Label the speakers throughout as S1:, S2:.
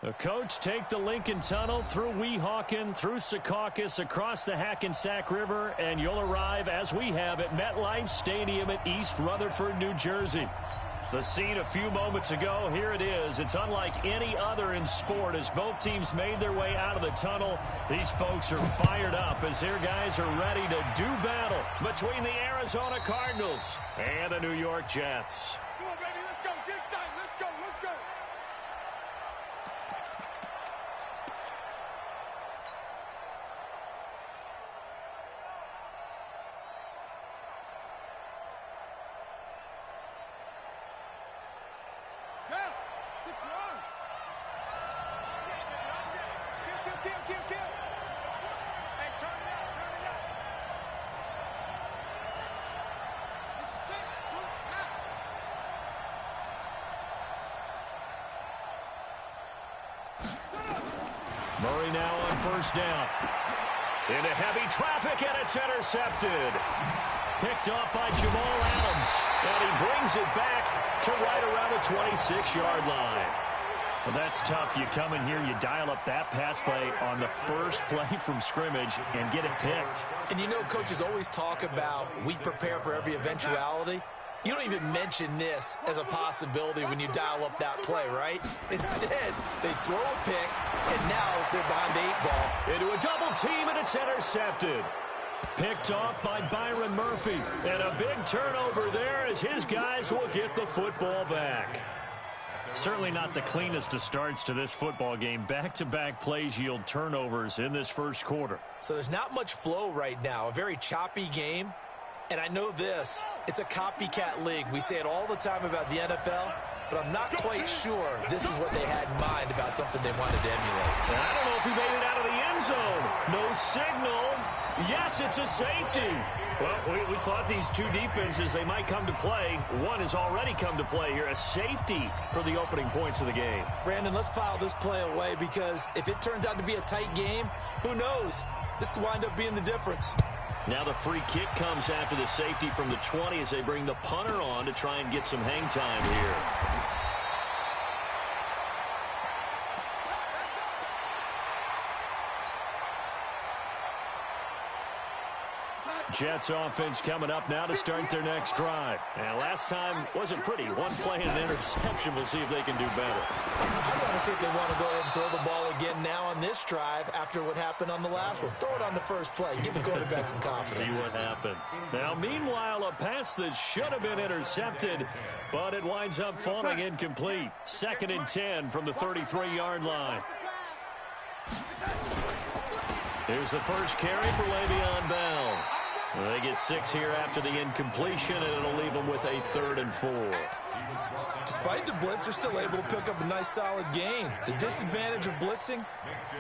S1: The coach take the Lincoln Tunnel through Weehawken, through Secaucus, across the Hackensack River, and you'll arrive, as we have, at MetLife Stadium at East Rutherford, New Jersey. The scene a few moments ago, here it is. It's unlike any other in sport as both teams made their way out of the tunnel. These folks are fired up as their guys are ready to do battle between the Arizona Cardinals and the New York Jets.
S2: Come on, baby, let's go. Get excited. Let's go. Let's go.
S1: Murray now on first down. Into heavy traffic, and it's intercepted. Picked off by Jamal Adams. And he brings it back to right around the 26-yard line. Well, that's tough. You come in here, you dial up that pass play on the first play from scrimmage and get it picked.
S3: And you know, coaches always talk about we prepare for every eventuality. You don't even mention this as a possibility when you dial up that play, right? Instead, they throw a pick, and now they're behind the 8 ball.
S1: Into a double team, and it's intercepted. Picked off by Byron Murphy. And a big turnover there as his guys will get the football back. Certainly not the cleanest of starts to this football game. Back-to-back plays yield turnovers in this first quarter.
S3: So there's not much flow right now. A very choppy game. And I know this, it's a copycat league. We say it all the time about the NFL, but I'm not quite sure this is what they had in mind about something they wanted to emulate.
S1: I don't know if he made it out of the end zone. No signal. Yes, it's a safety. Well, we thought these two defenses, they might come to play. One has already come to play here, a safety for the opening points of the game.
S3: Brandon, let's file this play away because if it turns out to be a tight game, who knows? This could wind up being the difference.
S1: Now the free kick comes after the safety from the 20 as they bring the punter on to try and get some hang time here. Jets offense coming up now to start their next drive. And last time wasn't pretty. One play and an interception. We'll see if they can do better.
S3: I want to see if they want to go ahead and throw the ball again now on this drive after what happened on the last one. Throw it on the first play. Give the quarterback some confidence.
S1: See what happens. Now, meanwhile, a pass that should have been intercepted, but it winds up falling incomplete. 2nd and 10 from the 33-yard line. Here's the first carry for Le'Veon Bell. They get 6 here after the incompletion, and it'll leave them with a 3rd and 4.
S3: Despite the blitz, they're still able to pick up a nice solid gain. The disadvantage of blitzing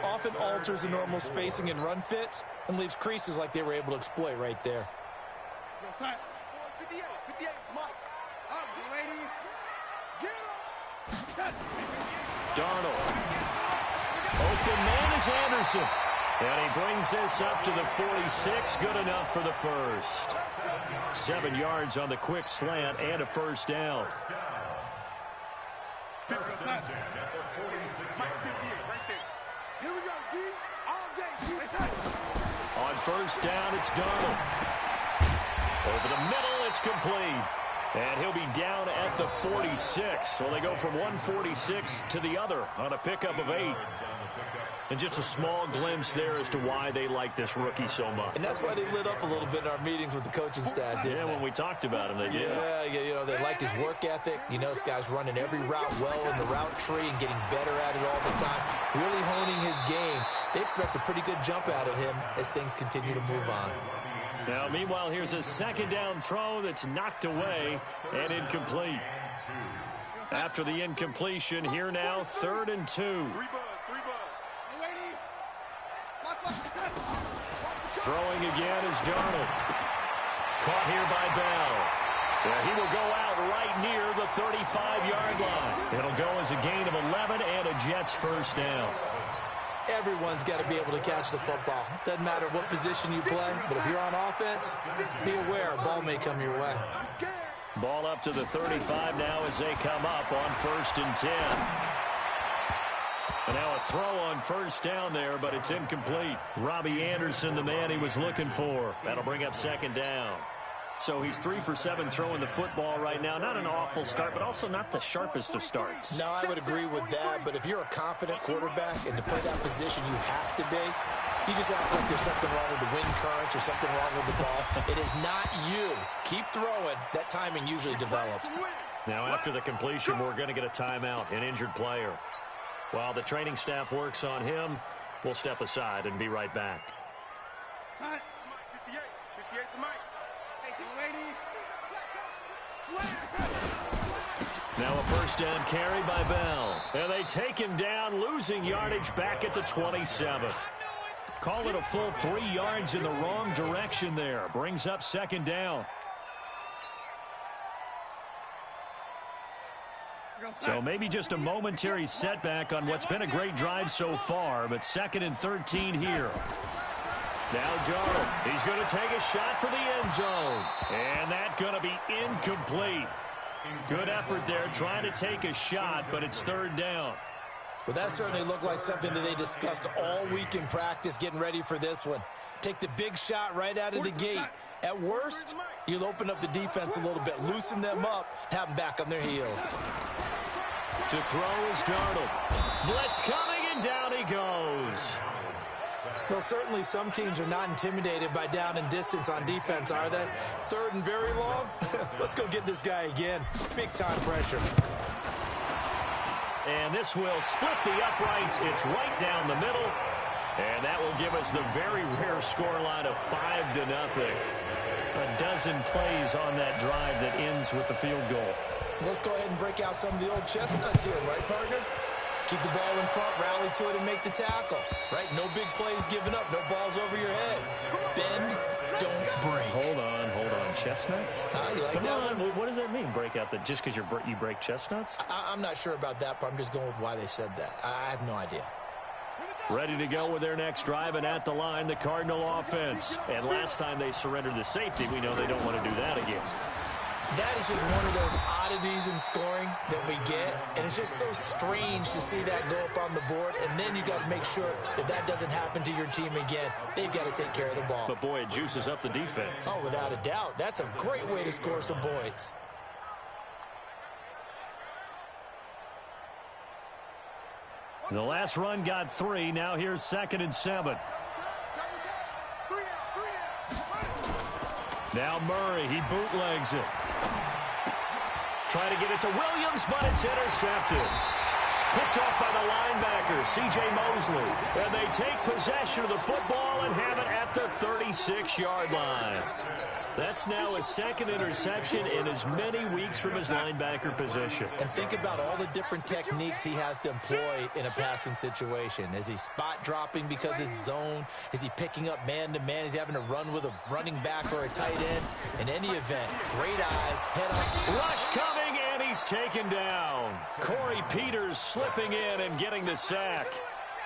S3: often alters the normal spacing and run fits and leaves creases like they were able to exploit right there.
S1: Darnold. Open man is Anderson. And he brings this up to the 46. Good enough for the first. 7 yards on the quick slant and a first down. On first down, it's Darnold. Over the middle, it's complete. And he'll be down at the 46. So they go from 146 to the other on a pickup of 8. And just a small glimpse there as to why they like this rookie so much.
S3: And that's why they lit up a little bit in our meetings with the coaching staff, didn't they?
S1: When we talked about him, they did.
S3: Yeah, you know, they like his work ethic. You know, this guy's running every route well in the route tree and getting better at it all the time, really honing his game. They expect a pretty good jump out of him as things continue to move on.
S1: Now, meanwhile, here's a second down throw that's knocked away and incomplete. After the incompletion, here now, 3rd and 2. Throwing again is Darnold. Caught here by Bell. Yeah, he will go out right near the 35-yard line. It'll go as a gain of 11 and a Jets first down.
S3: Everyone's got to be able to catch the football. Doesn't matter what position you play, but if you're on offense, be aware a ball may come your way.
S1: Ball up to the 35 now as they come up on 1st and 10. And now a throw on first down there, but it's incomplete. Robbie Anderson, the man he was looking for. That'll bring up second down. So he's 3 for 7 throwing the football right now. Not an awful start, but also not the sharpest of starts.
S4: No, I would agree with that. But if you're a confident quarterback and to play that position you have to be, you just act like there's something wrong with the wind currents or something wrong with the ball.
S3: It is not you. Keep throwing. That timing usually develops.
S1: Now after the completion, we're going to get a timeout, an injured player. While the training staff works on him, we'll step aside and be right back.
S2: 58. 58 to Mike.
S1: Now a first down carry by Bell. And they take him down, losing yardage back at the 27. Call it a full 3 yards in the wrong direction there. Brings up second down. So maybe just a momentary setback on what's been a great drive so far, but 2nd and 13 here. Now Darnold, he's going to take a shot for the end zone. And that's going to be incomplete. Good effort there, trying to take a shot, but it's 3rd down.
S3: Well, that certainly looked like something that they discussed all week in practice, getting ready for this one. Take the big shot right out of the gate. At worst, you'll open up the defense a little bit, loosen them up, have them back on their heels.
S1: To throw is Darnold. Blitz coming, and down he goes.
S3: Well, certainly some teams are not intimidated by down and distance on defense, are they? 3rd and very long? Let's go get this guy again. Big-time pressure.
S1: And this will split the uprights. It's right down the middle. And that will give us the very rare scoreline of 5-0. A dozen plays on that drive that ends with the field goal.
S3: Let's go ahead and break out some of the old chestnuts here, right, partner? Keep the ball in front, rally to it, and make the tackle. Right? No big plays given up, no balls over your head. Bend, don't break.
S1: Hold on. Chestnuts?
S3: You like
S1: Come
S3: that
S1: on.
S3: one?
S1: What does that mean, break out? That just because you break chestnuts?
S3: I'm not sure about that, but I'm just going with why they said that. I have no idea.
S1: Ready to go with their next drive, and at the line, the Cardinal offense. And last time they surrendered the safety, we know they don't want to do that again.
S3: That is just one of those oddities in scoring that we get, and it's just so strange to see that go up on the board, and then you got to make sure that that doesn't happen to your team again. They've got to take care of the ball.
S1: But, boy, it juices up the defense.
S3: Oh, without a doubt. That's a great way to score some points.
S1: The last run got 3. Now here's 2nd and 7. Now Murray, he bootlegs it. Trying to get it to Williams, but it's intercepted. Picked off by the linebacker, C.J. Mosley. And they take possession of the football and have it at the 36-yard line. That's now his 2nd interception in as many weeks from his linebacker position.
S3: And think about all the different techniques he has to employ in a passing situation. Is he spot dropping because it's zone? Is he picking up man-to-man? Is he having to run with a running back or a tight end? In any event, great eyes, head up.
S1: Rush coming, and he's taken down. Corey Peters slipping in and getting the sack.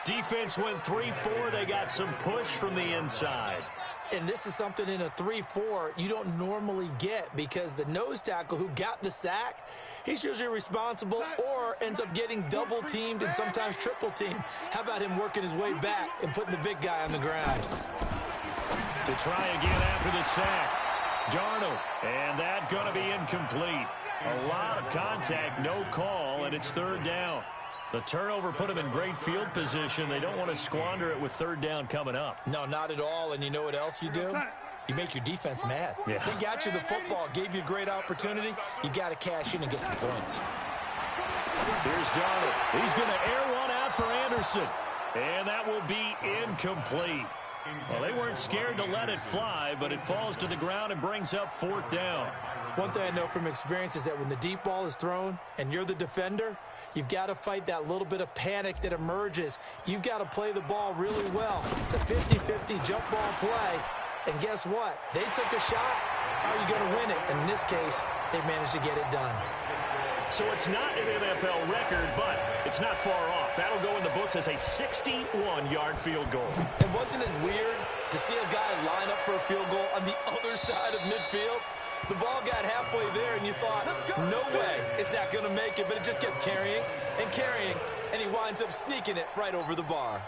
S1: Defense went 3-4. They got some push from the inside.
S3: And this is something in a 3-4 you don't normally get, because the nose tackle who got the sack, he's usually responsible or ends up getting double-teamed and sometimes triple-teamed. How about him working his way back and putting the big guy on the ground?
S1: To try again after the sack. Darnold, and that's going to be incomplete. A lot of contact, no call, and it's 3rd down. The turnover put them in great field position. They don't want to squander it with 3rd down coming up.
S3: No, not at all. And you know what else you do? You make your defense mad.
S1: Yeah.
S3: They got you the football, gave you a great opportunity. You got to cash in and get some points.
S1: Here's Darnold. He's going to air one out for Anderson. And that will be incomplete. Well, they weren't scared to let it fly, but it falls to the ground and brings up 4th down.
S3: One thing I know from experience is that when the deep ball is thrown and you're the defender, you've got to fight that little bit of panic that emerges. You've got to play the ball really well. It's a 50-50 jump ball play. And guess what? They took a shot. How are you going to win it? And in this case, they managed to get it done.
S1: So it's not an NFL record, but it's not far off. That'll go in the books as a 61-yard field goal.
S3: And wasn't it weird to see a guy line up for a field goal on the other side of midfield? The ball got halfway there, and you thought, no way is that going to make it. But it just kept carrying and carrying, and he winds up sneaking it right over the bar.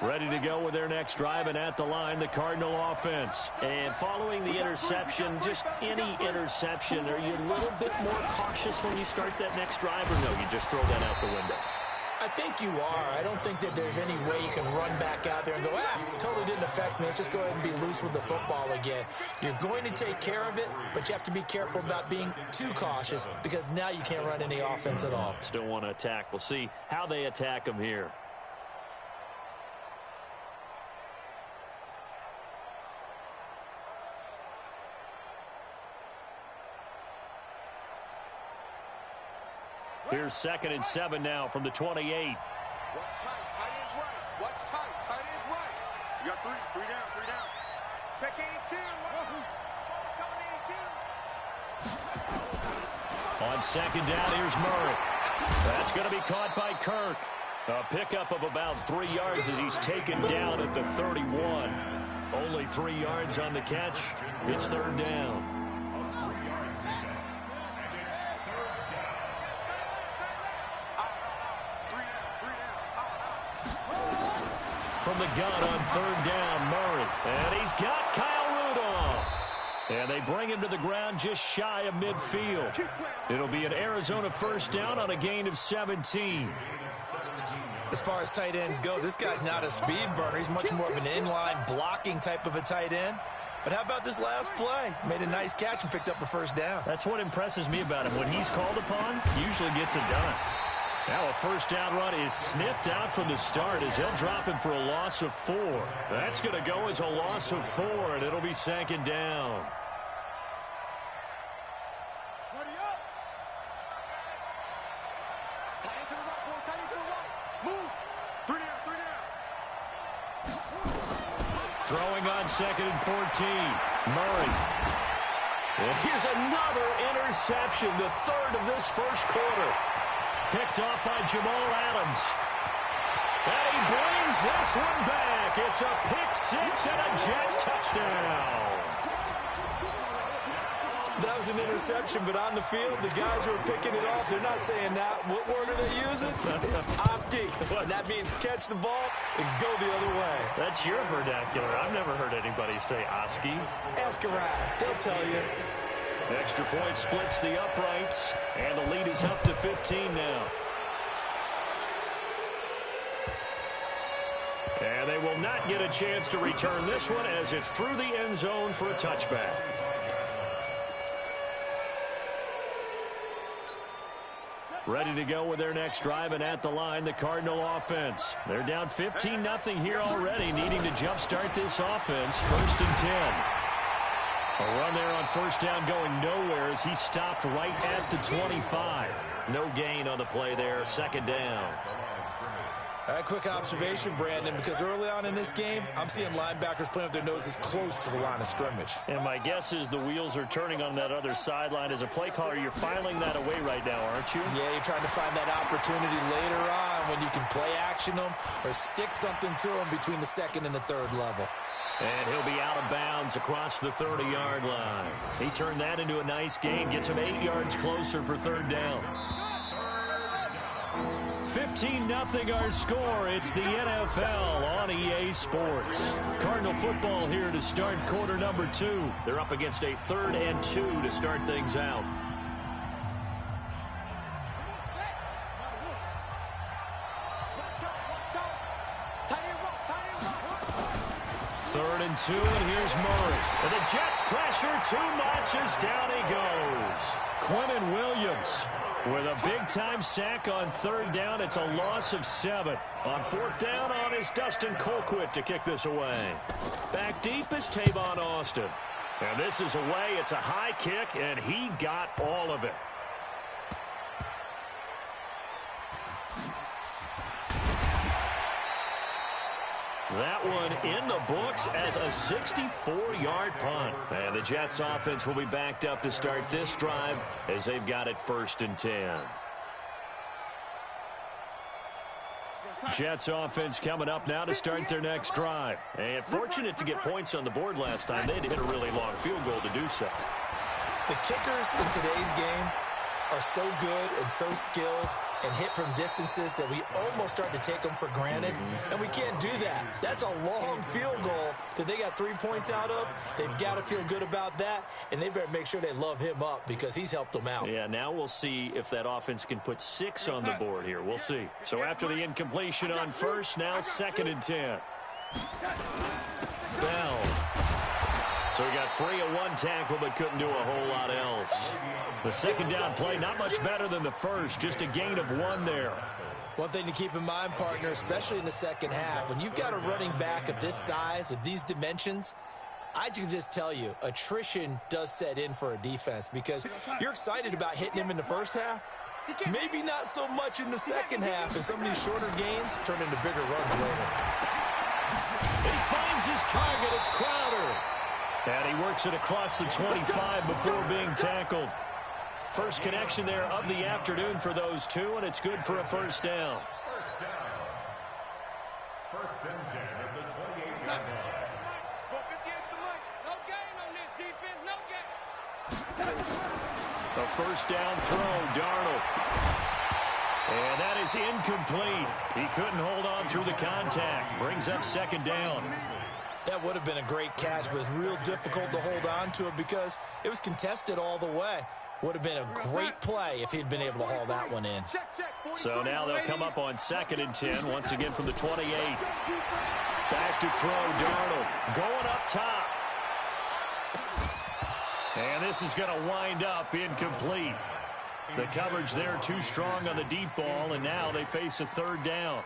S1: Ready to go with their next drive, and at the line, the Cardinal offense. And following the interception, just any interception, are you a little bit more cautious when you start that next drive, or no, you just throw that out the window?
S3: I think you are. I don't think that there's any way you can run back out there and go, totally didn't affect me. Let's just go ahead and be loose with the football again. You're going to take care of it, but you have to be careful about being too cautious because now you can't run any offense at all.
S1: Still want to attack. We'll see how they attack them here. Here's 2nd and 7 now from the 28.
S2: What's tight? Tight end's right. What's tight? Tight end's right. You got three down, three down. Check 82. Coming 82.
S1: On 2nd down, here's Murray. That's going to be caught by Kirk. A pickup of about 3 yards as he's taken down at the 31. Only 3 yards on the catch. It's 3rd down. From the gun on 3rd down, Murray. And he's got Kyle Rudolph. And they bring him to the ground just shy of midfield. It'll be an Arizona 1st down on a gain of 17.
S3: As far as tight ends go, this guy's not a speed burner. He's much more of an inline blocking type of a tight end. But how about this last play? Made a nice catch and picked up a 1st down.
S1: That's what impresses me about him. When he's called upon, he usually gets it done. Now a 1st down run is sniffed out from the start as he'll drop him for a loss of 4. That's going to go as a loss of 4, and it'll be 2nd down.
S2: Ready up. Tight end to the right, boy. Tight end to the right. Move. 3 down, 3 down.
S1: Throwing on 2nd and 14. Murray. And here's another interception, the 3rd of this 1st quarter. Picked off by Jamal Adams. And he brings this one back. It's a pick 6 and a jet touchdown.
S3: That was an interception, but on the field, the guys who are picking it off, they're not saying that. What word are they using? It's Oski. And that means catch the ball and go the other way.
S1: That's your vernacular. I've never heard anybody say Oski.
S3: Ask around. They'll tell you.
S1: Extra point splits the uprights, and the lead is up to 15 now. And they will not get a chance to return this one as it's through the end zone for a touchback. Ready to go with their next drive, and at the line, the Cardinal offense. They're down 15-0 here already, needing to jumpstart this offense. 1st and 10. A run there on 1st down going nowhere as he stopped right at the 25. No gain on the play there. 2nd down.
S3: A quick observation, Brandon, because early on in this game, I'm seeing linebackers playing with their noses close to the line of scrimmage.
S1: And my guess is the wheels are turning on that other sideline. As a play caller, you're filing that away right now, aren't you?
S3: Yeah, you're trying to find that opportunity later on when you can play action them or stick something to them between the 2nd and the 3rd level.
S1: And he'll be out of bounds across the 30-yard line. He turned that into a nice gain, gets him 8 yards closer for 3rd down. 15-0 our score. It's the NFL on EA Sports. Cardinal football here to start quarter number 2. They're up against a 3rd and 2 to start things out. Third and 2, and here's Murray. And the Jets pressure too much as down he goes. Quinnen Williams with a big-time sack on 3rd down. It's a loss of 7. On 4th down on is Dustin Colquitt to kick this away. Back deep is Tavon Austin. And this is away. It's a high kick, and he got all of it. That one in the books as a 64-yard punt. And the Jets offense will be backed up to start this drive as they've got it 1st and 10. Jets offense coming up now to start their next drive. And fortunate to get points on the board last time. They had to hit a really long field goal to do so.
S3: The kickers in today's game are so good and so skilled and hit from distances that we almost start to take them for granted. And we can't do that. That's a long field goal that they got 3 points out of. They've got to feel good about that, and they better make sure they love him up because he's helped them out.
S1: Yeah, now we'll see if that offense can put 6 on the board here. We'll see. So after the incompletion on first, now 2nd and 10. Bell. So he got free of one tackle but couldn't do a whole lot else. The second down play, not much better than the first, just a gain of 1 there.
S3: One thing to keep in mind, partner, especially in the second half, when you've got a running back of this size, of these dimensions, I can just tell you, attrition does set in for a defense because you're excited about hitting him in the first half. Maybe not so much in the second half, and some of these shorter gains turn into bigger runs later.
S1: He finds his target. It's Crowder. And he works it across the 25 before being tackled. First connection there of the afternoon for those two, and it's good for a 1st down.
S5: First down. 1st and 10 at the 28-yard line.
S2: No gain on this defense. No gain.
S1: A 1st down throw, Darnold. And that is incomplete. He couldn't hold on through the contact. Brings up 2nd down.
S3: That would have been a great catch, but it was real difficult to hold on to it because it was contested all the way. Would have been a great play if he'd been able to haul that one in.
S1: So now they'll come up on 2nd and 10, once again from the 28. Back to throw, Darnold. Going up top. And this is going to wind up incomplete. The coverage there too strong on the deep ball, and now they face a 3rd down.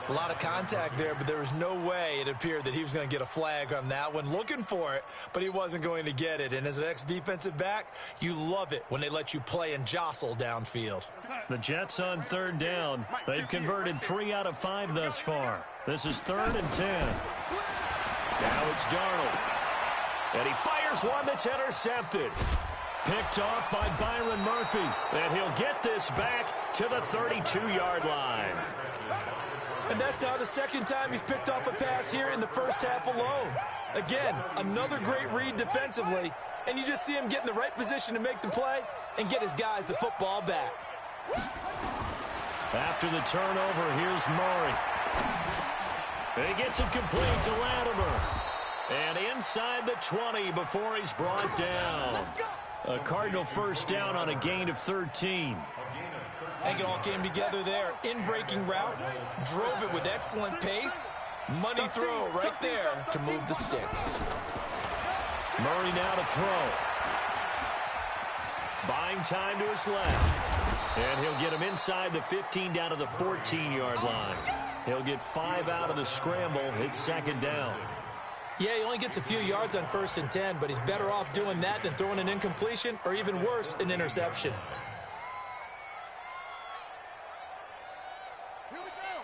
S3: A lot of contact there, but there was no way it appeared that he was going to get a flag on that one. Looking for it, but he wasn't going to get it. And as an ex-defensive back, you love it when they let you play and jostle downfield.
S1: The Jets on 3rd down. They've converted 3 out of 5 thus far. This is 3rd and 10. Now it's Darnold. And he fires one that's intercepted. Picked off by Byron Murphy. And he'll get this back to the 32-yard line.
S3: And that's now the 2nd time he's picked off a pass here in the first half alone. Again, another great read defensively. And you just see him get in the right position to make the play and get his guys the football back.
S1: After the turnover, here's Murray. He gets it complete to Latimer. And inside the 20 before he's brought down. A Cardinal 1st down on a gain of 13.
S3: I think it all came together there. In-breaking route, drove it with excellent pace. Money throw right there to move the sticks.
S1: Murray now to throw. Buying time to his left. And he'll get him inside the 15 down to the 14-yard line. He'll get 5 out of the scramble. It's 2nd down.
S3: Yeah, he only gets a few yards on 1st and 10, but he's better off doing that than throwing an incompletion or even worse, an interception.
S2: Here we go.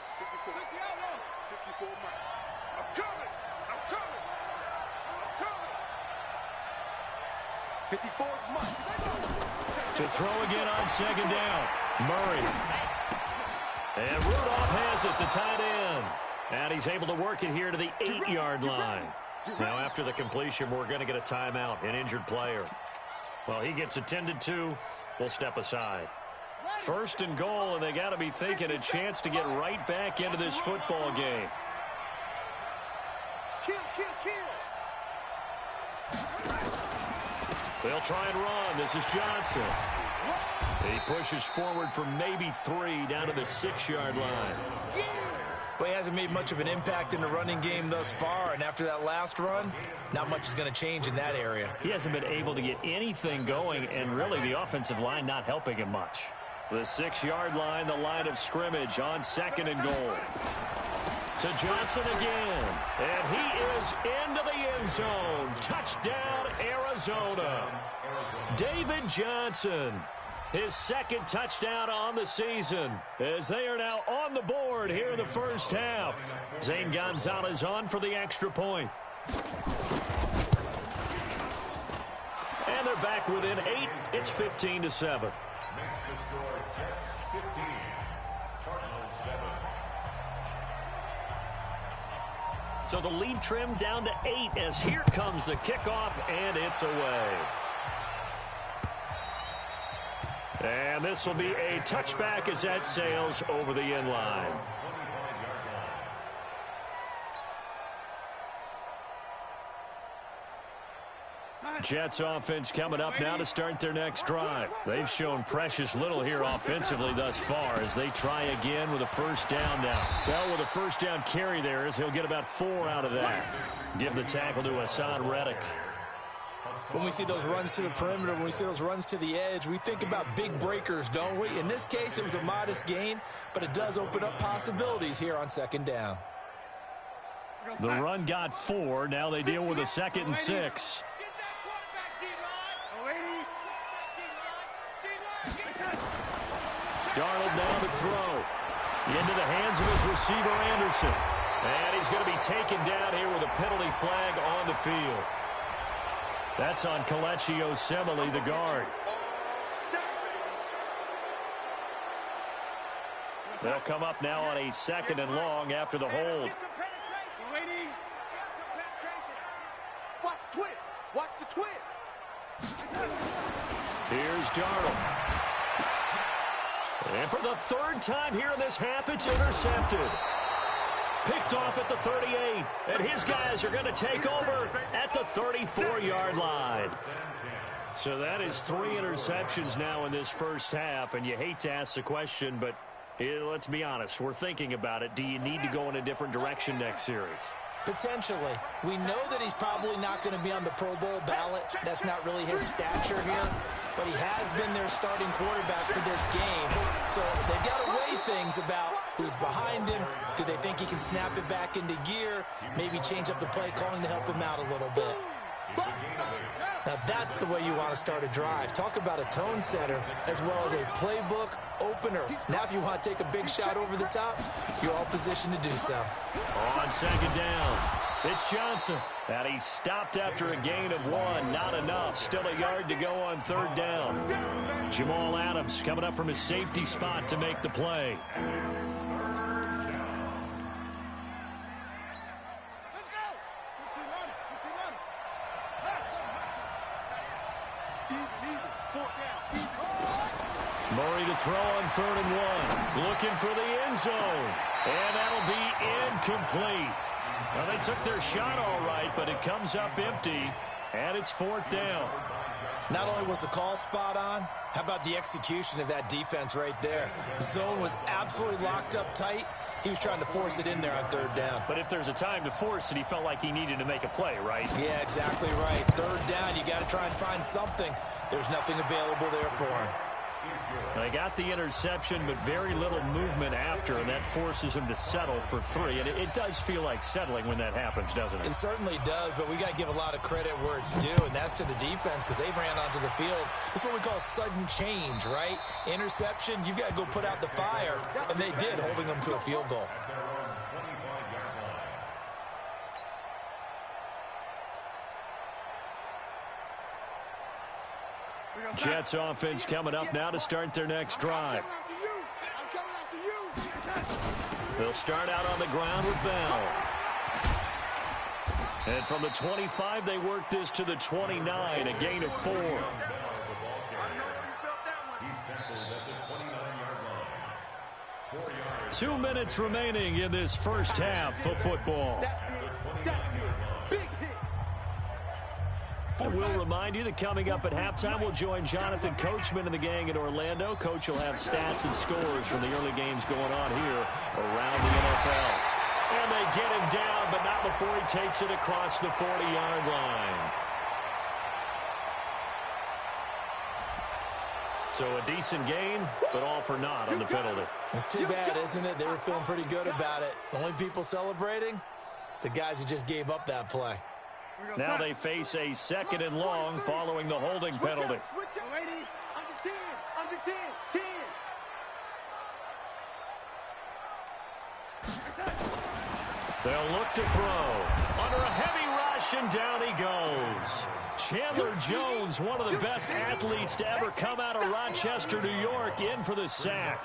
S2: 54 miles. I'm coming. I'm coming. I'm coming. 54 miles.
S1: To throw again on 2nd down. Murray. And Rudolph has it, the tight end. And he's able to work it here to the 8-yard line. Now, after the completion, we're going to get a timeout, an injured player. Well, he gets attended to. We'll step aside. 1st and goal, and they got to be thinking a chance to get right back into this football game.
S2: Kill.
S1: They'll try and run. This is Johnson. He pushes forward for maybe 3 down to the 6-yard line.
S3: Well, he hasn't made much of an impact in the running game thus far, and after that last run, not much is going to change in that area.
S1: He hasn't been able to get anything going, and really the offensive line not helping him much. The 6-yard line, the line of scrimmage on 2nd and goal. To Johnson again, and he is into the end zone. Touchdown, Arizona. David Johnson. His second touchdown on the season, as they are now on the board here in the first half. Zane Gonzalez on for the extra point. And they're back within 8. It's 15-7.
S5: Makes the score Jets 15, Cardinals 7.
S1: So the lead trimmed down to 8 as here comes the kickoff, and it's away. And this will be a touchback as that sails over the end line. Jets offense coming up now to start their next drive. They've shown precious little here offensively thus far as they try again with a first down now. Well, with a first down carry there, as he'll get about 4 out of that. Give the tackle to Hassan Reddick.
S3: When we see those runs to the perimeter, when we see those runs to the edge, we think about big breakers, don't we? In this case, it was a modest gain, but it does open up possibilities here on second down.
S1: The run got 4. Now they deal with a 2nd and 6. Darnold now to throw. Into the hands of his receiver, Anderson. And he's going to be taken down here with a penalty flag on the field. That's on Kelechi Osemele, the guard. They'll come up now on a 2nd and long after the hold.
S2: Watch the twist. Watch the twist.
S1: Here's Darnold. And for the 3rd time here in this half, it's intercepted. Picked off at the 38. And his guys are going to take over at the 34-yard line. So that is 3 interceptions now in this first half. And you hate to ask the question, but let's be honest. We're thinking about it. Do you need to go in a different direction next series?
S3: Potentially. We know that he's probably not going to be on the Pro Bowl ballot. That's not really his stature here. But he has been their starting quarterback for this game. So they've got to weigh things about who's behind him. Do they think he can snap it back into gear? Maybe change up the play calling to help him out a little bit. Now that's the way you want to start a drive. Talk about a tone setter as well as a playbook opener. Now if you want to take a big shot over the top, you're all positioned to do so.
S1: On 2nd down, it's Johnson. And he stopped after a gain of 1. Not enough. Still a yard to go on 3rd down. Jamal Adams coming up from his safety spot to make the play. Murray to throw on 3rd and 1. Looking for the end zone. And that'll be incomplete. Well, they took their shot all right, but it comes up empty. And it's 4th down.
S3: Not only was the call spot on, how about the execution of that defense right there? The zone was absolutely locked up tight. He was trying to force it in there on 3rd down.
S1: But if there's a time to force it, he felt like he needed to make a play, right?
S3: Yeah, exactly right. 3rd down, you got to try and find something. There's nothing available there for him.
S1: They got the interception, but very little movement after, and that forces him to settle for 3. And it does feel like settling when that happens, doesn't it?
S3: It certainly does, but we got to give a lot of credit where it's due, and that's to the defense because they've ran onto the field. It's what we call sudden change, right? Interception, you got to go put out the fire, and they did, holding them to a field goal.
S1: Jets offense coming up now to start their next drive. They'll start out on the ground with Bell. And from the 25, they work this to the 29, a gain of 4. 2 minutes remaining in this first half of football. I will remind you that coming up at halftime, we'll join Jonathan Coachman and the gang in Orlando. Coach will have stats and scores from the early games going on here around the NFL. And they get him down, but not before he takes it across the 40-yard line. So a decent gain, but all for naught on the penalty.
S3: It's too bad, isn't it? They were feeling pretty good about it. The only people celebrating, the guys who just gave up that play.
S1: Now they face a 2nd and long following the holding penalty.
S2: 10. Under 10. 10.
S1: They'll look to throw. Under a heavy rush, and down he goes. Chandler Jones, one of the best athletes to ever come out of Rochester, New York, in for the sack.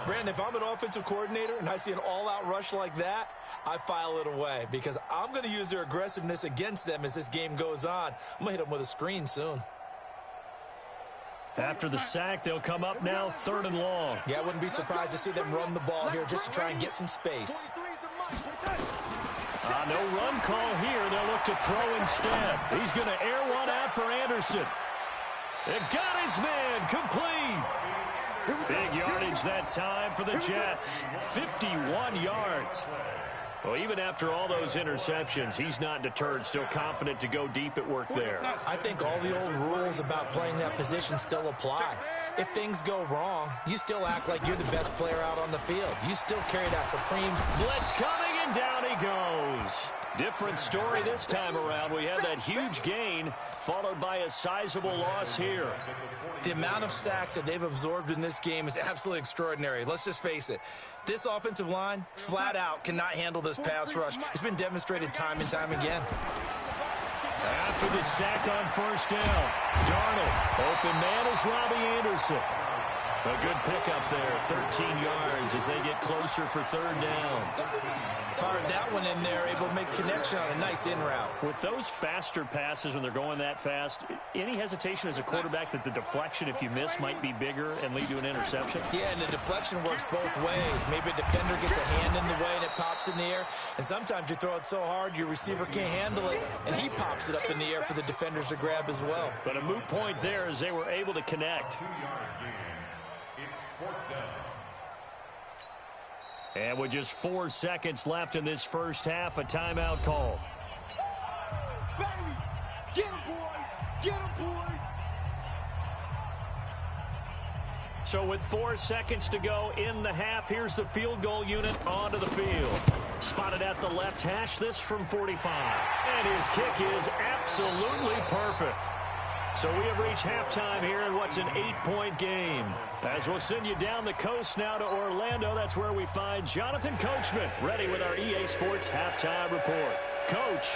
S3: Brandon, if I'm an offensive coordinator and I see an all-out rush like that, I file it away because I'm going to use their aggressiveness against them as this game goes on. I'm going to hit them with a screen soon.
S1: After the sack, they'll come up now 3rd and long.
S3: Yeah, I wouldn't be surprised to see them run the ball here just to try and get some space.
S1: No run call here. They'll look to throw instead. He's going to air one out for Anderson. It got his man complete. Big yardage that time for the Jets. 51 yards. Well, even after all those interceptions, he's not deterred, still confident to go deep at work there.
S3: I think all the old rules about playing that position still apply. If things go wrong, you still act like you're the best player out on the field. You still carry that supreme
S1: blitz coming, and down he goes. Different story this time around. We had that huge gain followed by a sizable loss here.
S3: The amount of sacks that they've absorbed in this game is absolutely extraordinary. Let's just face it. This offensive line, flat out, cannot handle this pass rush. It's been demonstrated time and time again.
S1: After the sack on 1st down, Darnold, open man is Robbie Anderson. A good pickup there, 13 yards as they get closer for 3rd down.
S3: Fired that one in there, able to make connection on a nice in route.
S1: With those faster passes when they're going that fast, any hesitation as a quarterback that the deflection, if you miss, might be bigger and lead to an interception?
S3: Yeah, and the deflection works both ways. Maybe a defender gets a hand in the way and it pops in the air. And sometimes you throw it so hard your receiver can't handle it, and he pops it up in the air for the defenders to grab as well.
S1: But a moot point there as they were able to connect.
S5: 2-yard gain. It's 4th down.
S1: And with just 4 seconds left in this first half, a timeout call.
S2: Baby, get him, boy. Get him, boy.
S1: So with 4 seconds to go in the half, here's the field goal unit onto the field. Spotted at the left hash, this from 45. And his kick is absolutely perfect. So we have reached halftime here in what's an 8-point game. As we'll send you down the coast now to Orlando, that's where we find Jonathan Coachman, ready with our EA Sports Halftime Report. Coach.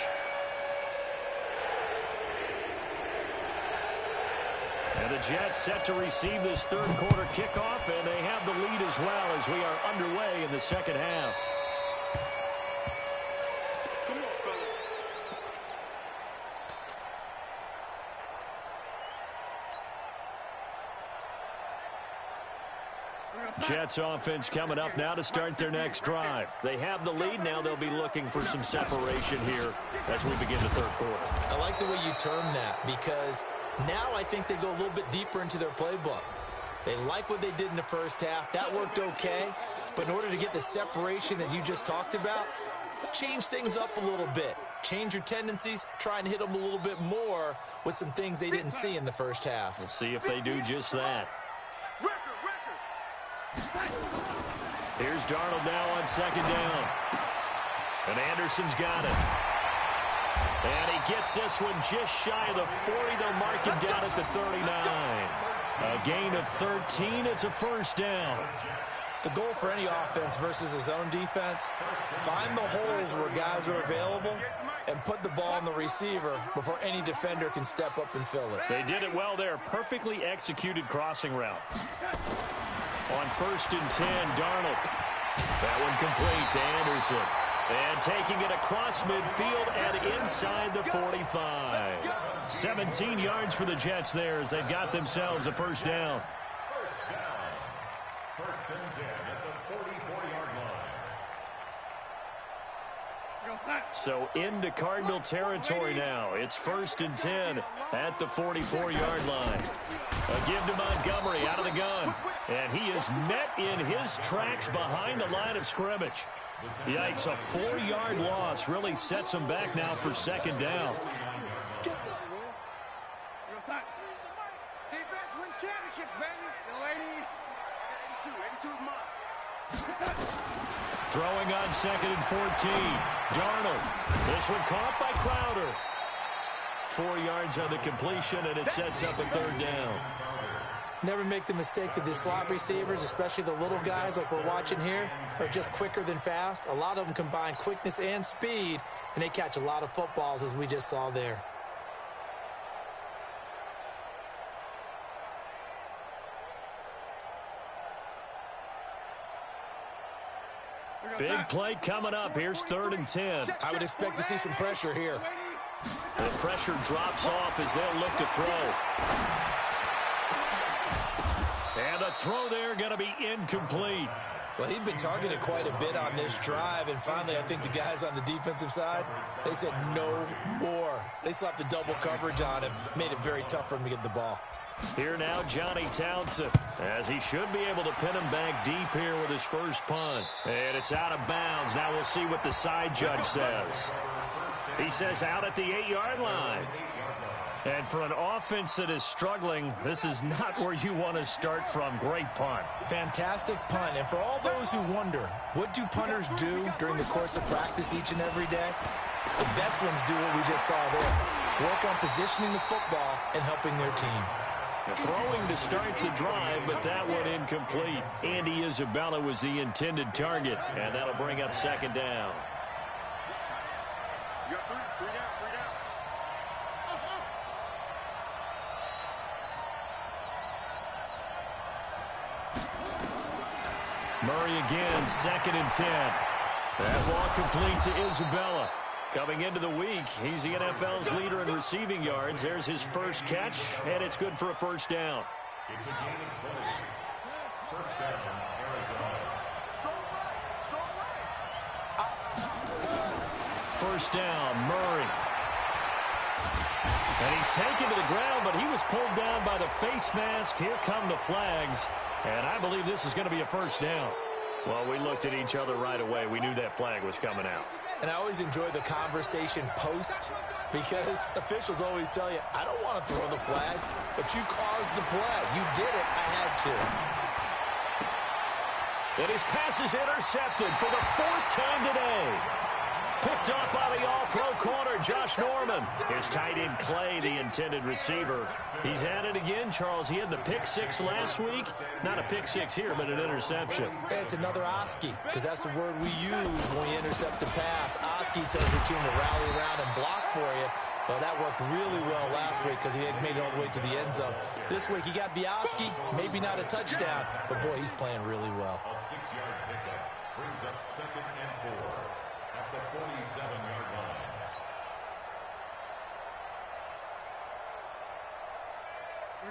S1: And the Jets set to receive this 3rd quarter kickoff, and they have the lead as well as we are underway in the 2nd half. Jets offense coming up now to start their next drive. They have the lead. Now they'll be looking for some separation here as we begin the 3rd quarter.
S3: I like the way you term that because now I think they go a little bit deeper into their playbook. They like what they did in the first half. That worked okay. But in order to get the separation that you just talked about, change things up a little bit. Change your tendencies. Try and hit them a little bit more with some things they didn't see in the first half.
S1: We'll see if they do just that. Here's Darnold now on 2nd down. And Anderson's got it. And he gets this one just shy of the 40. They'll mark him down at the 39. A gain of 13. It's a 1st down.
S3: The goal for any offense versus his own defense, find the holes where guys are available and put the ball on the receiver before any defender can step up and fill it.
S1: They did it well there. Perfectly executed crossing route. On 1st and 10, Darnold. That one complete to Anderson. And taking it across midfield and inside the 45. 17 yards for the Jets there as they've got themselves a 1st down.
S5: 1st and 10 at the 44-yard line.
S1: So into Cardinal territory now. It's 1st and 10 at the 44-yard line. A give to Montgomery out of the gun. And he is met in his tracks behind the line of scrimmage. Yikes, a 4-yard loss really sets him back now for 2nd down.
S2: Defense wins championships, baby. 82 is mine.
S1: Throwing on 2nd and 14. Darnold. This one caught by Crowder. 4 yards on the completion, and it sets up a 3rd down.
S3: Never make the mistake that the slot receivers, especially the little guys like we're watching here, are just quicker than fast. A lot of them combine quickness and speed, and they catch a lot of footballs, as we just saw there.
S1: Big play coming up. Here's 3rd and 10.
S3: I would expect to see some pressure here.
S1: The pressure drops off as they'll look to throw. And the throw there going to be incomplete.
S3: Well, he'd been targeted quite a bit on this drive, and finally I think the guys on the defensive side, they said no more. They slapped the double coverage on him, made it very tough for him to get the ball.
S1: Here now, Johnny Townsend, as he should be able to pin him back deep here with his first punt. And it's out of bounds. Now we'll see what the side judge says. He says out at the 8-yard line. And for an offense that is struggling, this is not where you want to start from. Great punt.
S3: Fantastic punt. And for all those who wonder, what do punters do during the course of practice each and every day? The best ones do what we just saw there. Work on positioning the football and helping their team.
S1: Throwing to start the drive, but that one incomplete. Andy Isabella was the intended target, and that'll bring up 2nd down.
S2: You got 3 down, 3 down.
S1: Murray again, 2nd and 10. That ball complete to Isabella. Coming into the week, he's the NFL's leader in receiving yards. There's his first catch, and it's good for a 1st down.
S5: It's a gain of 20. 1st down, Arizona.
S1: 1st down, Murray. And he's taken to the ground, but he was pulled down by the face mask. Here come the flags, and I believe this is going to be a 1st down. Well, we looked at each other right away. We knew that flag was coming out.
S3: And I always enjoy the conversation post, because officials always tell you, I don't want to throw the flag, but you caused the play. You did it. I had to.
S1: And his pass is intercepted for the 4th time today. Picked up by the all-pro corner, Josh Norman. His tight end, Clay, the intended receiver. He's at it again, Charles. He had the pick 6 last week. Not a pick 6 here, but an interception.
S3: Yeah, it's another Oski, because that's the word we use when we intercept a pass. Oski tells your team to rally around and block for you. Well, that worked really well last week because he had made it all the way to the end zone. This week, he got Bioski, maybe not a touchdown, but, boy, he's playing really well.
S5: A 6-yard pickup brings up 2nd and 4 at the 47-yard line.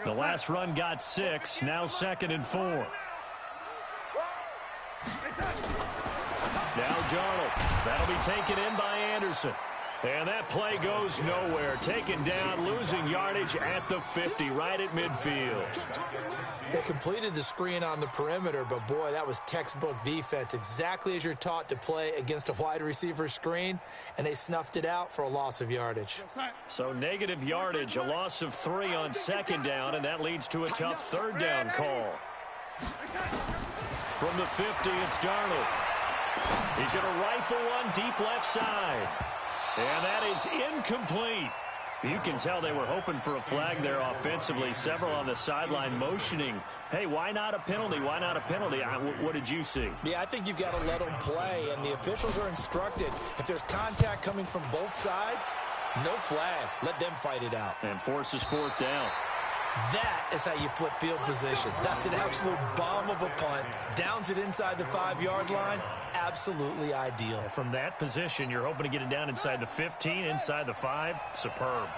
S1: The last run got 6, now 2nd and 4. Now Darnold. That'll be taken in by Anderson. And that play goes nowhere. Taken down, losing yardage at the 50, right at midfield.
S3: They completed the screen on the perimeter, but, boy, that was textbook defense, exactly as you're taught to play against a wide receiver screen, and they snuffed it out for a loss of yardage.
S1: So negative yardage, a loss of 3 on 2nd down, and that leads to a tough 3rd down call. From the 50, it's Darnold. He's going to rifle one deep left side. And that is incomplete. You can tell they were hoping for a flag there offensively. Several on the sideline motioning. Hey, why not a penalty? Why not a penalty? What did you see?
S3: Yeah, I think you've got to let them play, and the officials are instructed. If there's contact coming from both sides, no flag. Let them fight it out.
S1: And forces 4th down.
S3: That is how you flip field position. That's an absolute bomb of a punt. Downs it inside the 5-yard line. Absolutely ideal.
S1: From that position, you're hoping to get it down inside the 15, inside the 5. Superb.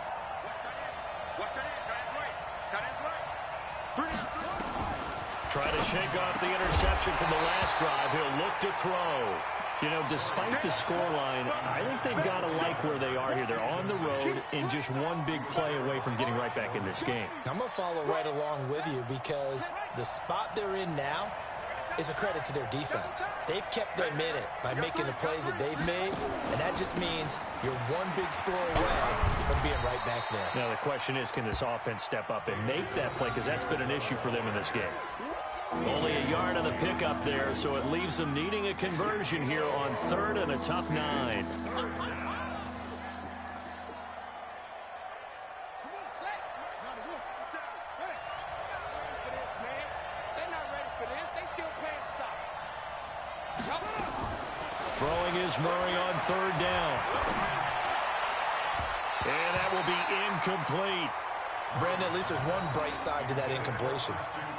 S1: Try to shake off the interception from the last drive. He'll look to throw. You know, despite the scoreline, I think they've got to like where they are here. They're on the road and just one big play away from getting right back in this game.
S3: I'm going to follow right along with you because the spot they're in now is a credit to their defense. They've kept them in it by making the plays that they've made, and that just means you're one big score away from being right back there.
S1: Now, the question is, can this offense step up and make that play? Because that's been an issue for them in this game. Only a yard on the pickup there, so it leaves them needing a conversion here on 3rd and a tough 9. Throwing is Murray on third down. And that will be incomplete.
S3: Brandon, at least there's one bright side to that incompletion.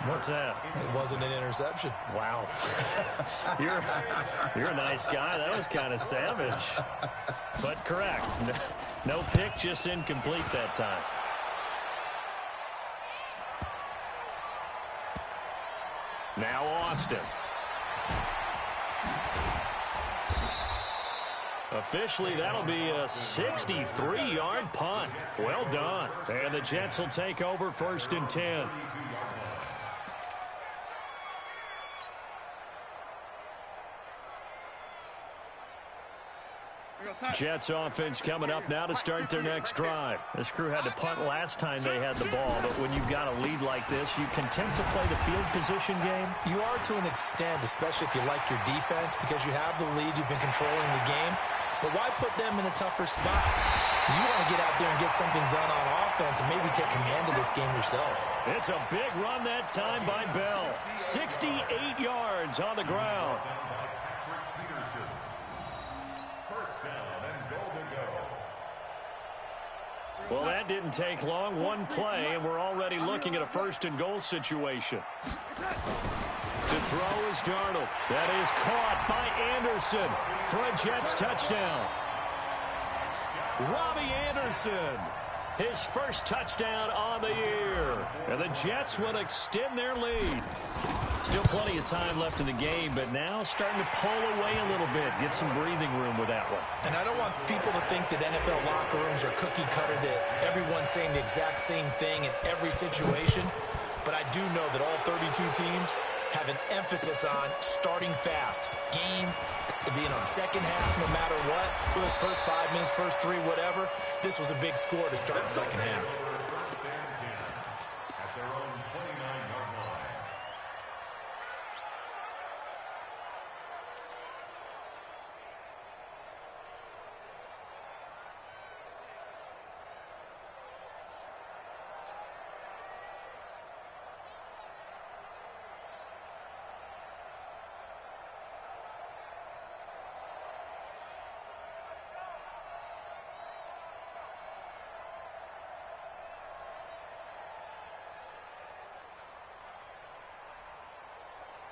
S1: What's that?
S3: It wasn't an interception.
S1: Wow. You're a nice guy. That was kind of savage. But correct. No pick, just incomplete that time. Now Austin. Officially, that'll be a 63-yard punt. Well done. And the Jets will take over 1st and 10. Jets offense coming up now to start their next drive. This crew had to punt last time they had the ball, but when you've got a lead like this, you content to play the field position game?
S3: You are to an extent, especially if you like your defense, because you have the lead, you've been controlling the game. But why put them in a tougher spot? You want to get out there and get something done on offense and maybe take command of this game yourself.
S1: It's a big run that time by Bell. 68 yards on the ground. Well, that didn't take long. One play, and we're already looking at a 1st and goal situation. To throw is Darnold. That is caught by Anderson for a Jets touchdown. Robbie Anderson, his first touchdown on the year. And the Jets will extend their lead. Still plenty of time left in the game, but now starting to pull away a little bit. Get some breathing room with that one.
S3: And I don't want people to think that NFL locker rooms are cookie cutter, that everyone's saying the exact same thing in every situation. But I do know that all 32 teams have an emphasis on starting fast. Game, second half, no matter what. Whether it's first 5 minutes, first 3, whatever. This was a big score to start the second half.
S5: At their own 29-yard line.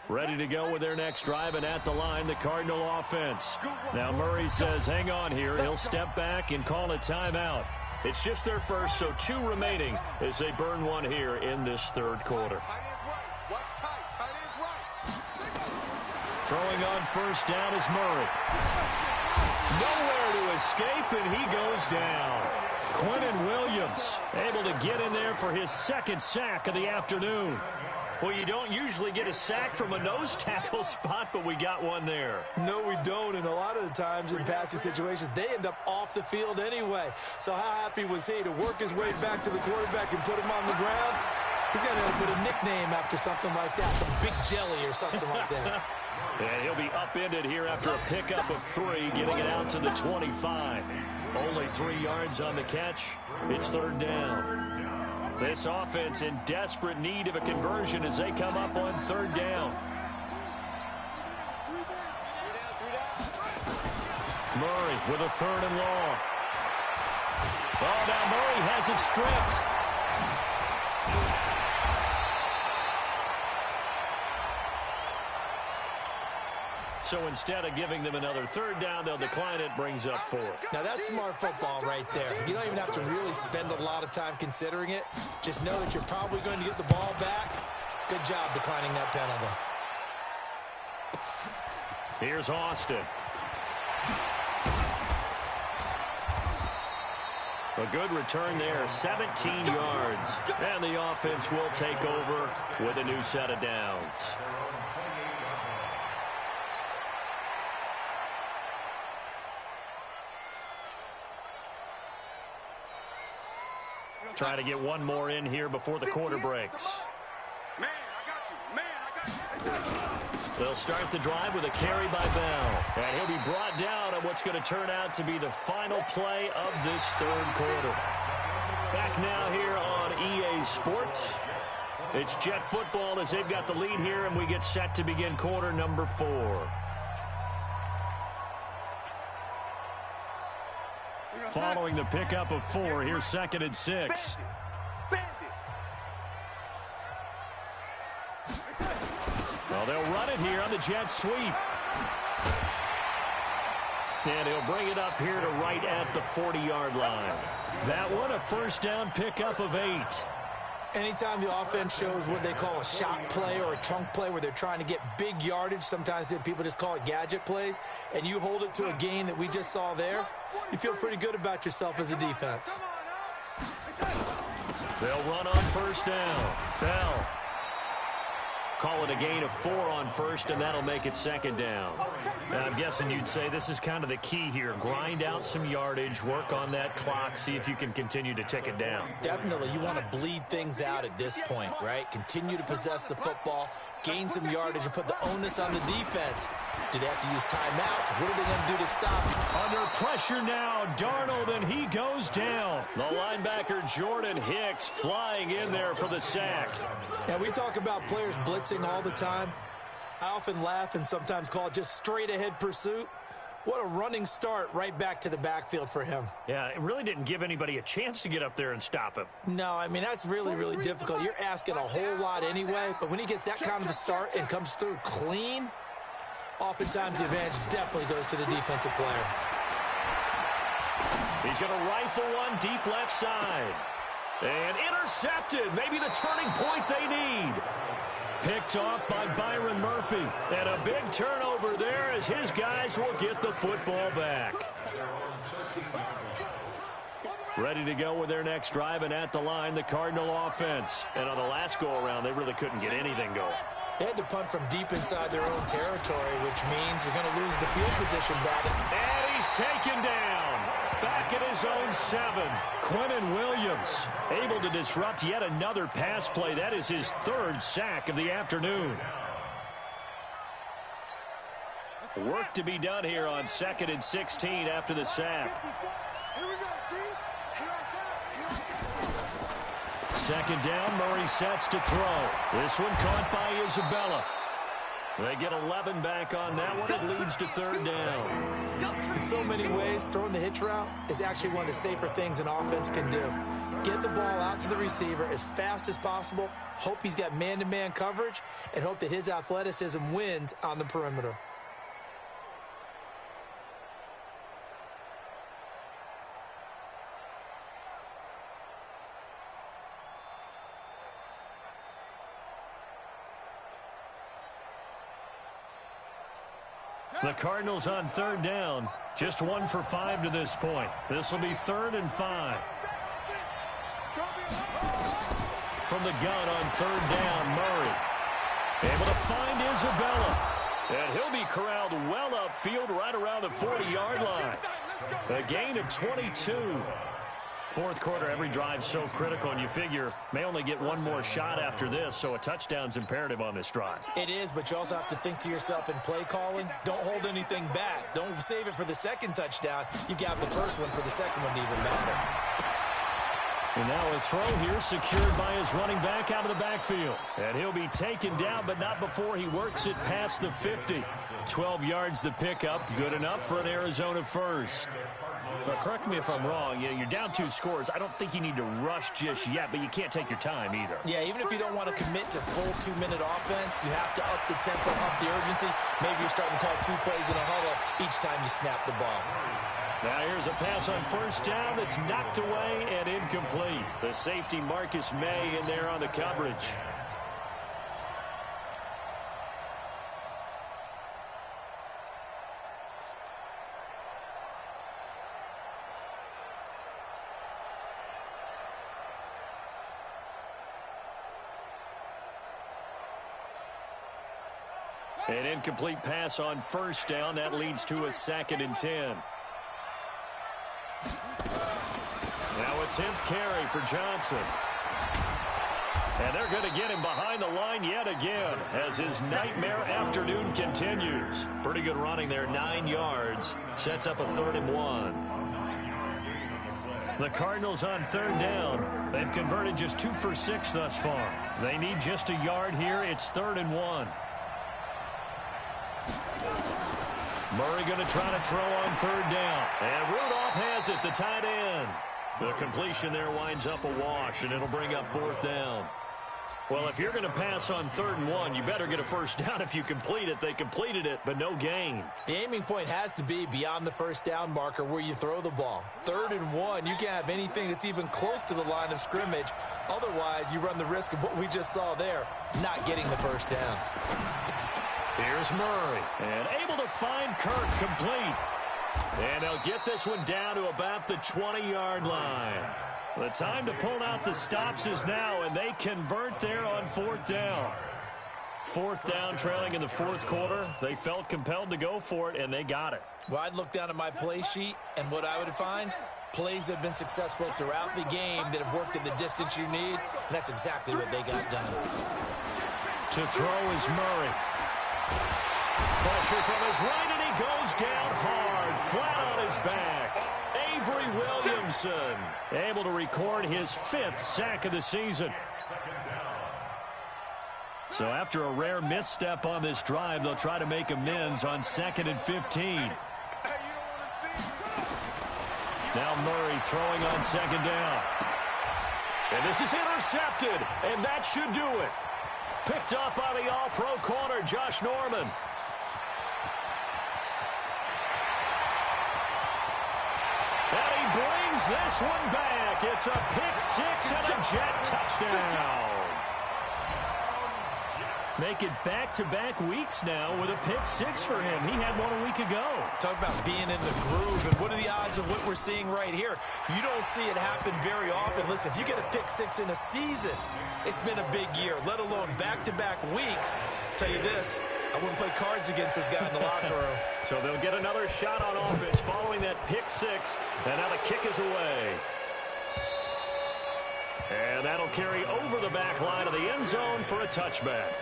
S1: Ready to go with their next drive, and at the line, the Cardinal offense. Now Murray says, hang on here. He'll step back and call a timeout. It's just their first, so 2 remaining as they burn one here in this 3rd quarter. Throwing on 1st down is Murray. Nowhere to escape, and he goes down. Quentin Williams able to get in there for his 2nd sack of the afternoon. Well, you don't usually get a sack from a nose tackle spot, but we got one there.
S3: No, we don't, and a lot of the times in passing situations, they end up off the field anyway. So how happy was he to work his way back to the quarterback and put him on the ground? He's going to put a nickname after something like that, some Big Jelly or something like that.
S1: And he'll be upended here after a pickup of 3, getting it out to the 25. Only 3 yards on the catch. It's 3rd down. This offense in desperate need of a conversion as they come up on 3rd down. Murray with a 3rd and long. Oh, now Murray has it stripped. So instead of giving them another 3rd down, they'll decline it, brings up 4.
S3: Now that's smart football right there. You don't even have to really spend a lot of time considering it. Just know that you're probably going to get the ball back. Good job declining that penalty.
S1: Here's Austin. A good return there, 17 yards. And the offense will take over with a new set of downs. Trying to get one more in here before the quarter breaks.
S2: Man, I got you. Man, I got you.
S1: They'll start the drive with a carry by Bell. And he'll be brought down on what's going to turn out to be the final play of this 3rd quarter. Back now here on EA Sports. It's Jet football as they've got the lead here, and we get set to begin quarter number 4. Following the pickup of 4, here's 2nd and 6. Well, they'll run it here on the jet sweep. And he'll bring it up here to right at the 40-yard line. That one, a first down pickup of 8.
S3: Anytime the offense shows what they call a shot play or a chunk play where they're trying to get big yardage, sometimes people just call it gadget plays, and you hold it to a gain that we just saw there, you feel pretty good about yourself as a defense.
S1: They'll run on first down. Bell. Call it a gain of 4 on first, and that'll make it 2nd down. Now, I'm guessing you'd say this is kind of the key here. Grind out some yardage, work on that clock, see if you can continue to tick it down.
S3: Definitely. You want to bleed things out at this point, right? Continue to possess the football, gain some yardage, and put the onus on the defense. Do they have to use timeouts? What are they going to do to stop?
S1: Under pressure now, Darnold, and he goes down. The linebacker, Jordan Hicks, flying in there for the sack.
S3: Now, we talk about players blitzing all the time. I often laugh and sometimes call it just straight-ahead pursuit. What a running start right back to the backfield for him.
S1: Yeah, it really didn't give anybody a chance to get up there and stop him.
S3: No, I mean, that's really, really difficult. You're asking a whole lot anyway, but when he gets that kind of a start and comes through clean, oftentimes the advantage definitely goes to the defensive player.
S1: He's going to rifle one deep left side. And intercepted. Maybe the turning point they need. Picked off by Byron Murphy. And a big turnover there as his guys will get the football back. Ready to go with their next drive, and at the line, the Cardinal offense. And on the last go-around, they really couldn't get anything going.
S3: They had to punt from deep inside their own territory, which means you're going to lose the field position battle.
S1: And he's taken down. Back at his own 7. Quinnen Williams able to disrupt yet another pass play. That is his 3rd sack of the afternoon. Work to be done here on 2nd and 16 after the sack. 2nd down, Murray sets to throw. This one caught by Isabella. They get 11 back on that one. It leads to 3rd down.
S3: In so many ways, throwing the hitch route is actually one of the safer things an offense can do. Get the ball out to the receiver as fast as possible, hope he's got man-to-man coverage, and hope that his athleticism wins on the perimeter.
S1: The Cardinals on 3rd down. Just 1 for 5 to this point. This will be 3rd and 5. From the gun on 3rd down, Murray. Able to find Isabella. And he'll be corralled well upfield right around the 40-yard line. A gain of 22. 4th quarter, every drive so critical, and you figure may only get one more shot after this, so a touchdown's imperative on this drive.
S3: It is, but you also have to think to yourself in play calling, don't hold anything back. Don't save it for the 2nd touchdown. You got the 1st one for the 2nd one to even matter.
S1: And now a throw here secured by his running back out of the backfield. And he'll be taken down, but not before he works it past the 50. 12 yards the pickup, good enough for an Arizona first. But correct me if I'm wrong, you're down 2 scores. I don't think you need to rush just yet, but you can't take your time either.
S3: Yeah, even if you don't want to commit to full 2-minute offense, you have to up the tempo, up the urgency. Maybe you're starting to call 2 plays in a huddle each time you snap the ball.
S1: Now here's a pass on first down that's knocked away and incomplete. The safety Marcus May in there on the coverage. An incomplete pass on first down. That leads to a 2nd and 10. Now a 10th carry for Johnson. And they're going to get him behind the line yet again as his nightmare afternoon continues. Pretty good running there, 9 yards. Sets up a 3rd and 1. The Cardinals on 3rd down. They've converted just 2 for 6 thus far. They need just a yard here. It's 3rd and 1. Murray going to try to throw on third down. And Rudolph has it, the tight end. The completion there winds up a wash, and it'll bring up fourth down. Well, if you're going to pass on 3rd and 1, you better get a first down if you complete it. They completed it, but no gain.
S3: The aiming point has to be beyond the first down marker where you throw the ball. 3rd and 1, you can't have anything that's even close to the line of scrimmage. Otherwise, you run the risk of what we just saw there, not getting the first down.
S1: Here's Murray, and able to find Kirk complete. And they'll get this one down to about the 20-yard line. The time to pull out the stops is now, and they convert there on 4th down. 4th down, trailing in the 4th quarter. They felt compelled to go for it, and they got it.
S3: Well, I'd look down at my play sheet, and what I would find, plays have been successful throughout the game that have worked at the distance you need, and that's exactly what they got done.
S1: To throw is Murray. Pressure from his right, and he goes down hard, flat on his back. Avery Williamson able to record his 5th sack of the season. So after a rare misstep on this drive, they'll try to make amends on 2nd and 15. Now Murray throwing on 2nd down. And this is intercepted, and that should do it. Picked up by the all-pro corner, Josh Norman. And he brings this one back. It's a pick 6 and a Jet touchdown. Make it back-to-back weeks now with a pick 6 for him. He had one a week ago.
S3: Talk about being in the groove, and what are the odds of what we're seeing right here? You don't see it happen very often. Listen, if you get a pick 6 in a season, it's been a big year, let alone back-to-back weeks. Tell you this, I wouldn't play cards against this guy in the locker room.
S1: So they'll get another shot on offense following that pick 6, and now the kick is away. And that'll carry over the back line of the end zone for a touchback.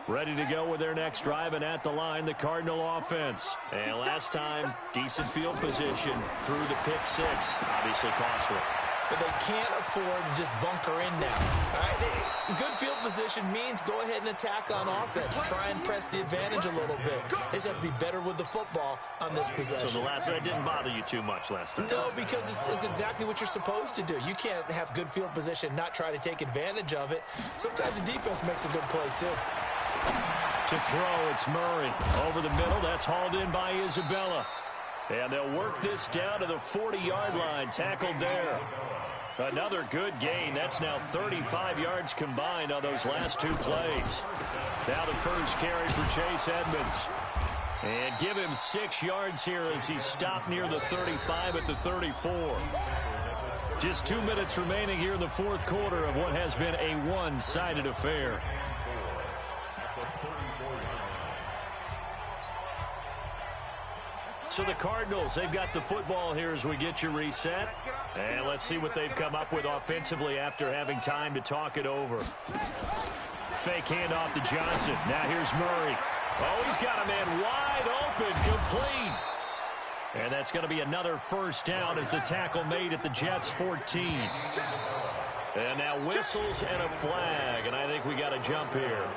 S1: Ready to go with their next drive, and at the line, the Cardinal offense. And last time, decent field position through the pick 6. Obviously costly.
S3: But they can't afford to just bunker in now. All right? Good field position means go ahead and attack on offense. Try and press the advantage a little bit. They just have to be better with the football on this possession.
S1: So the last one didn't bother you too much last time?
S3: No, because it's exactly what you're supposed to do. You can't have good field position, not try to take advantage of it. Sometimes the defense makes a good play, too.
S1: To throw, it's Murray. Over the middle, that's hauled in by Isabella. And they'll work this down to the 40-yard line. Tackled there. Another good gain. That's now 35 yards combined on those last 2 plays. Now the first carry for Chase Edmonds. And give him 6 yards here as he stopped near the 35 at the 34. Just 2 minutes remaining here in the 4th quarter of what has been a one-sided affair. So the Cardinals, they've got the football here as we get you reset. And let's see what they've come up with offensively after having time to talk it over. Fake handoff to Johnson. Now here's Murray. Oh, he's got a man wide open, complete. And that's going to be another first down as the tackle made at the Jets' 14. And now whistles and a flag, and I think we got a jump here.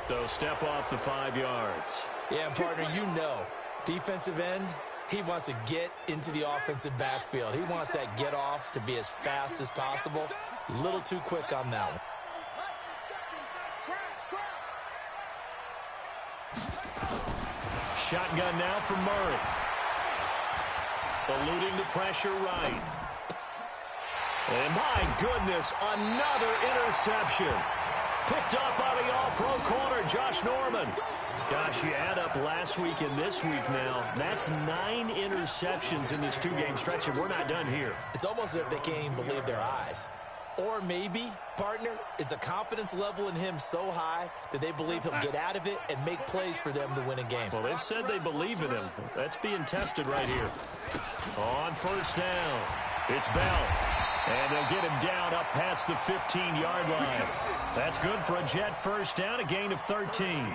S1: So step off the 5 yards.
S3: Yeah, partner, you know, defensive end, he wants to get into the offensive backfield. He wants that get off to be as fast as possible. A little too quick on that one.
S1: Shotgun now for Murray. Eluding the pressure right. And my goodness, another interception. Picked up by the all-pro corner, Josh Norman. Gosh, you add up last week and this week now. That's 9 interceptions in this 2-game stretch, and we're not done here.
S3: It's almost as if they can't even believe their eyes. Or maybe, partner, is the confidence level in him so high that they believe he'll get out of it and make plays for them to win a game.
S1: Well, they've said they believe in him. That's being tested right here. On first down, it's Bell. And they'll get him down up past the 15-yard line. That's good for a Jet first down, a gain of 13.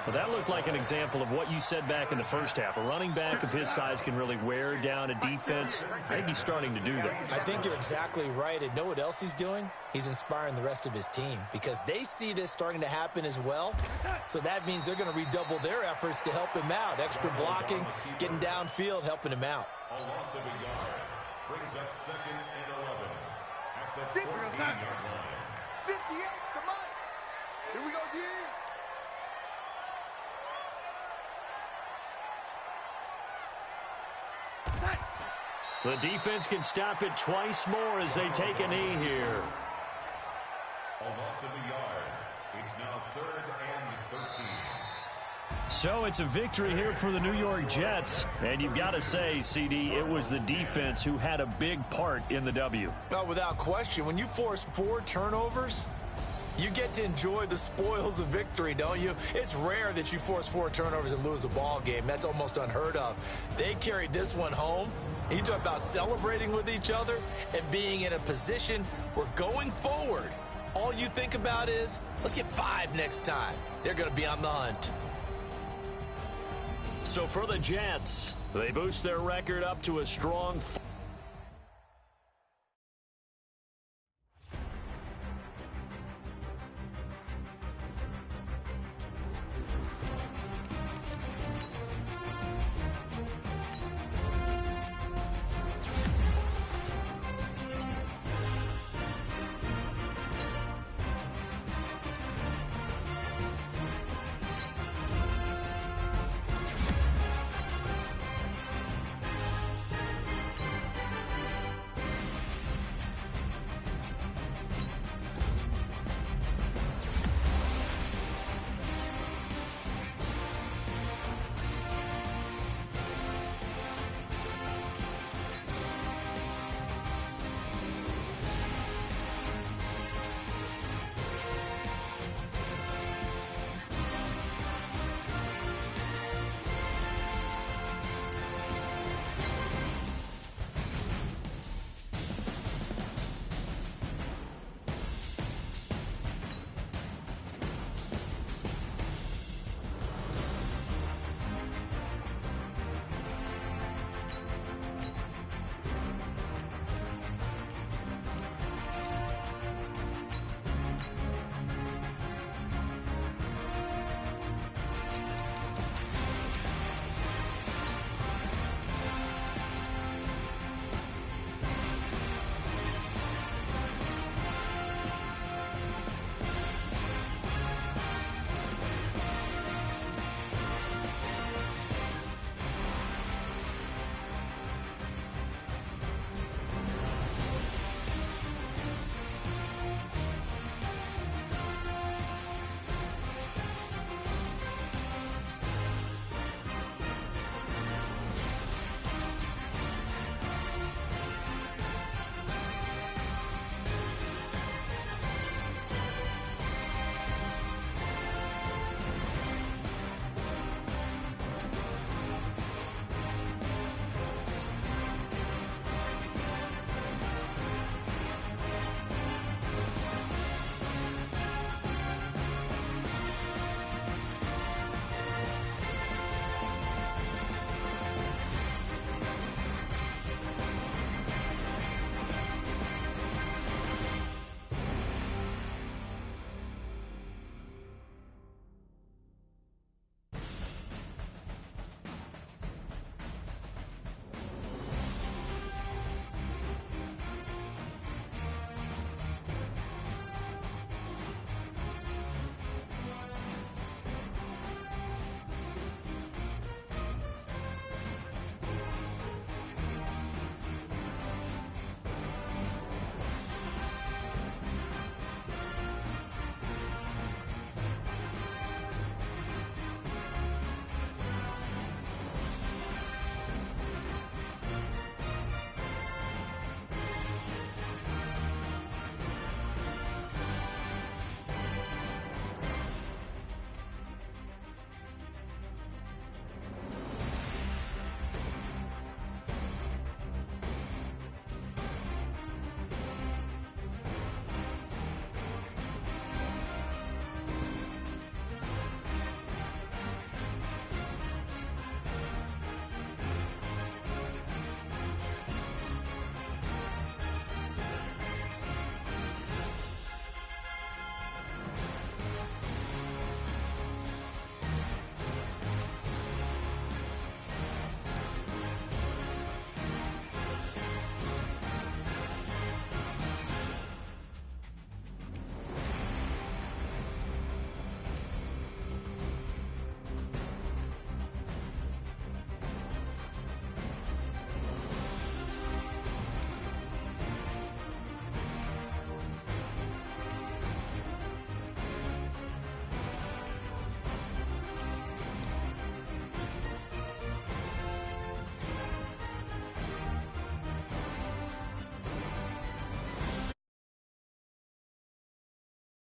S1: Well, that looked like an example of what you said back in the first half. A running back of his size can really wear down a defense. Maybe starting to do that.
S3: I think you're exactly right. And know what else he's doing? He's inspiring the rest of his team because they see this starting to happen as well. So that means they're going to redouble their efforts to help him out. Extra blocking, getting downfield, helping him out.
S5: A loss of a yard brings up 2nd and 11 at the 14-yard line.
S2: 58, come on. Here we go, G.
S1: The defense can stop it twice more as they take a knee here.
S5: A loss of a yard. It's now 3rd and 13.
S1: So it's a victory here for the New York Jets. And you've got to say, CD, it was the defense who had a big part in the W.
S3: No, without question. When you force 4 turnovers, you get to enjoy the spoils of victory, don't you? It's rare that you force 4 turnovers and lose a ball game. That's almost unheard of. They carried this one home. You talk about celebrating with each other and being in a position where going forward, all you think about is, let's get 5 next time. They're going to be on the hunt.
S1: So for the Jets, they boost their record up to a strong